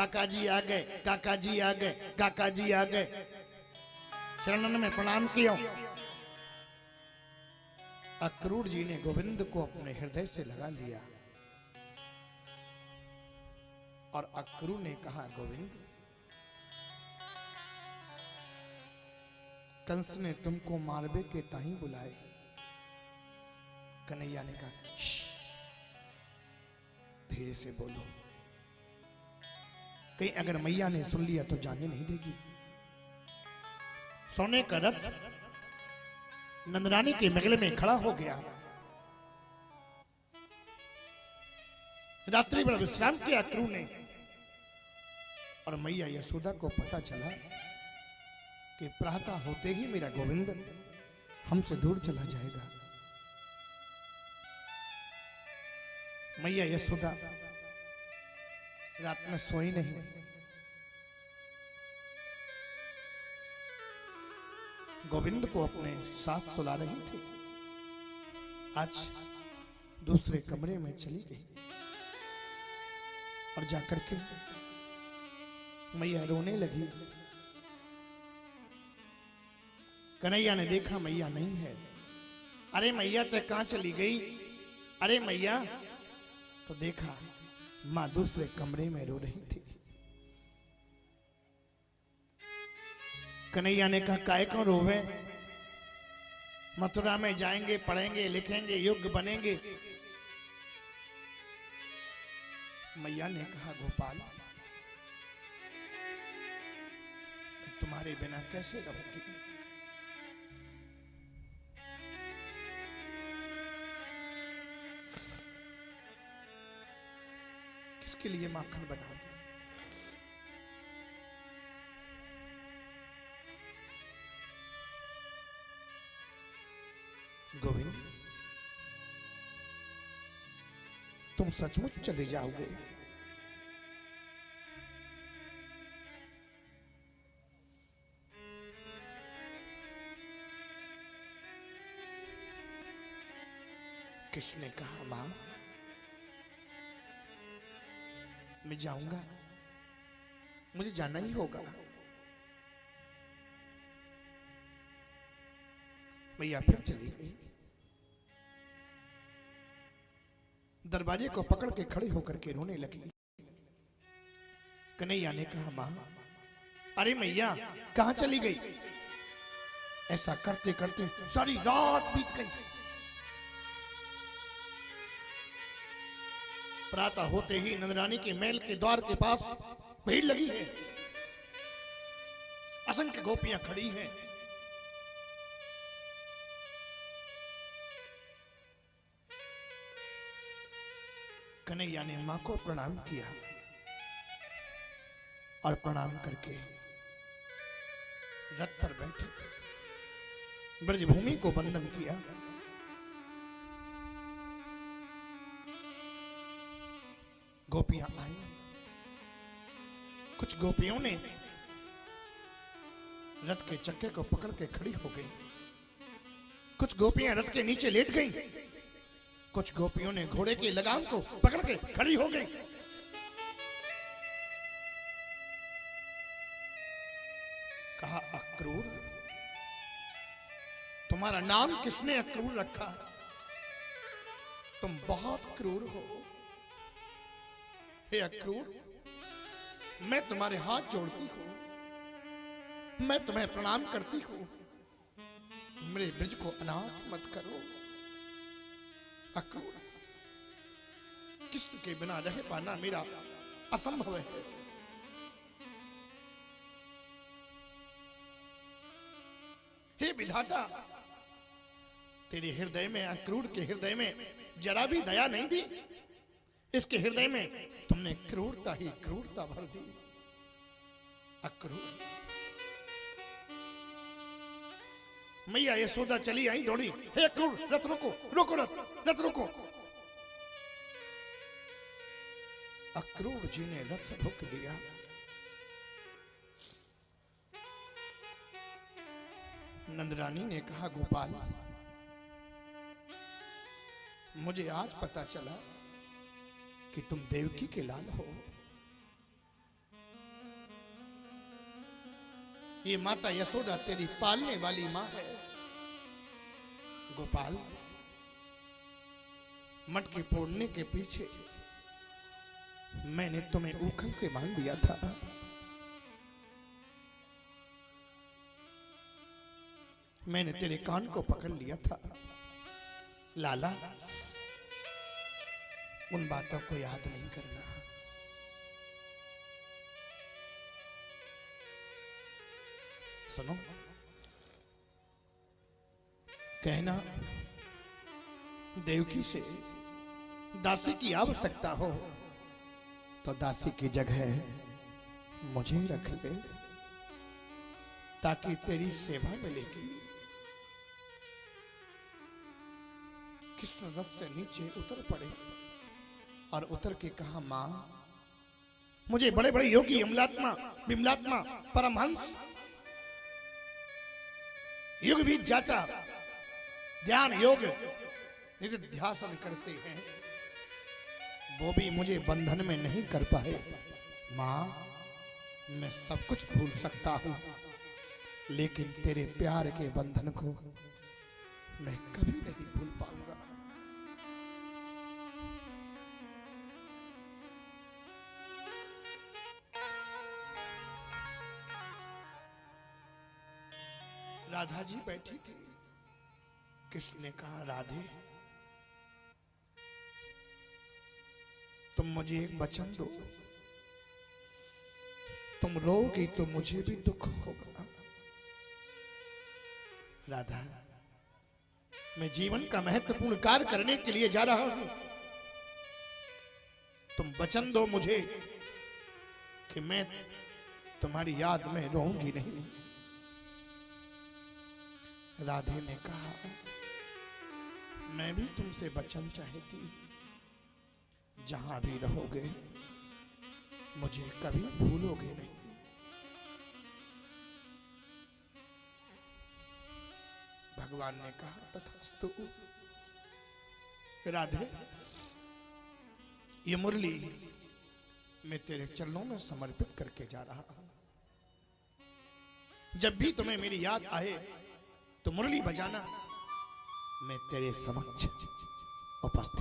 काका जी आ गए, काका जी आ गए, काका जी आ गए। शरणन में प्रणाम किया। अक्रूर जी ने गोविंद को अपने हृदय से लगा लिया और अक्रूर ने कहा, गोविंद, कंस ने तुमको मारबे के ताही बुलाए। कन्हैया ने कहा, धीरे से बोलो, कहीं अगर मैया ने सुन लिया तो जाने नहीं देगी। सोने का रथ नंदरानी के महल में खड़ा हो गया। रात्रि भर विश्राम किया अक्रूर ने और मैया यशोदा को पता चला कि प्रातः होते ही मेरा गोविंद हमसे दूर चला जाएगा। मैया यशोदा रात में सोई नहीं। गोविंद को अपने साथ सुला रही थी। आज दूसरे कमरे में चली गई और जाकर के मैया रोने लगी। कन्हैया ने देखा मैया नहीं है। अरे मैया तो कहां चली गई? अरे मैया, तो देखा मां दूसरे कमरे में रो रही थी। कन्हैया ने कहा, काय क्यों रोवे? मथुरा में जाएंगे, पढ़ेंगे, लिखेंगे, योग्य बनेंगे। मैया ने कहा, गोपाल, मैं तुम्हारे बिना कैसे रहूंगी? किसके लिए माखन बनाऊंगी? गोविंद, तुम सचमुच चले जाओगे? किसने कहा, मां मैं जाऊंगा, मुझे जाना ही होगा। मैया फिर चली गई। दरवाजे को पकड़ के खड़े होकर के रोने लगी। कन्हैया ने कहा, मां, अरे मैया कहां चली गई? ऐसा करते करते सारी रात बीत गई। प्रातः होते ही नंदरानी के महल के द्वार के पास भीड़ लगी है। असंख्य गोपियां खड़ी हैं। कन्हैया ने मां को प्रणाम किया और प्रणाम करके रथ पर बैठे ब्रजभूमि को वंदन किया। गोपियां आई। कुछ गोपियों ने रथ के चक्के को पकड़ के खड़ी हो गई। कुछ गोपियां रथ के नीचे लेट गईं। कुछ गोपियों ने घोड़े की लगाम को पकड़ के खड़ी हो गई। कहा, अक्रूर, तुम्हारा नाम किसने अक्रूर रखा? तुम बहुत क्रूर हो। हे अक्रूर, मैं तुम्हारे हाथ जोड़ती हूं, मैं तुम्हें प्रणाम करती हूं। मेरे ब्रज को अनाथ मत करो। अक्रूर, कृष्ण के बिना रह पाना मेरा असंभव है। हे विधाता, तेरे हृदय में, अक्रूर के हृदय में जरा भी दया नहीं दी। इसके हृदय में तुमने क्रूरता ही क्रूरता भर दी। अक्रूर, मैया यशोदा चली आई दौड़ी। हे अक्रूर, रथ रोको, रोको रथ, रथ रोको। अक्रूर जी ने रथ रोक दिया। नंदरानी ने कहा, गोपाल, मुझे आज पता चला कि तुम देवकी के लाल हो। ये माता यशोदा तेरी पालने वाली मां है। गोपाल, मटकी फोड़ने के पीछे मैंने तुम्हें उखल से बांध दिया था। मैंने तेरे कान को पकड़ लिया था। लाला, उन बातों को याद नहीं करना। सुनो, कहना देवकी से दासी की आवश्यकता हो तो दासी की जगह मुझे रख ले, ताकि तेरी सेवा मिलेगी। कृष्ण रथ से नीचे उतर पड़े और उतर के कहा, मां, मुझे बड़े बड़े योगी अमलात्मा विमलात्मा परमहंस युग भी जाता ध्यान योग निधिध्यासन करते हैं, वो भी मुझे बंधन में नहीं कर पाए। मां, मैं सब कुछ भूल सकता हूं, लेकिन तेरे प्यार के बंधन को मैं कभी नहीं भूल पाऊंगा। राधा जी बैठी थी। कृष्ण ने कहा, राधे, तुम मुझे एक वचन दो। तुम रोगी तो मुझे भी दुख होगा। राधा, मैं जीवन का महत्वपूर्ण कार्य करने के लिए जा रहा हूं। तुम वचन दो मुझे कि मैं तुम्हारी याद में रहूंगी नहीं। राधे ने कहा, मैं भी तुमसे वचन चाहती, जहां भी रहोगे मुझे कभी भूलोगे नहीं। भगवान ने कहा, तथास्तु। राधे, ये मुरली मैं तेरे चरणों में समर्पित करके जा रहा हूं। जब भी तुम्हें मेरी याद आए तो मुरली बजाना, मैं तेरे समक्ष उपस्थित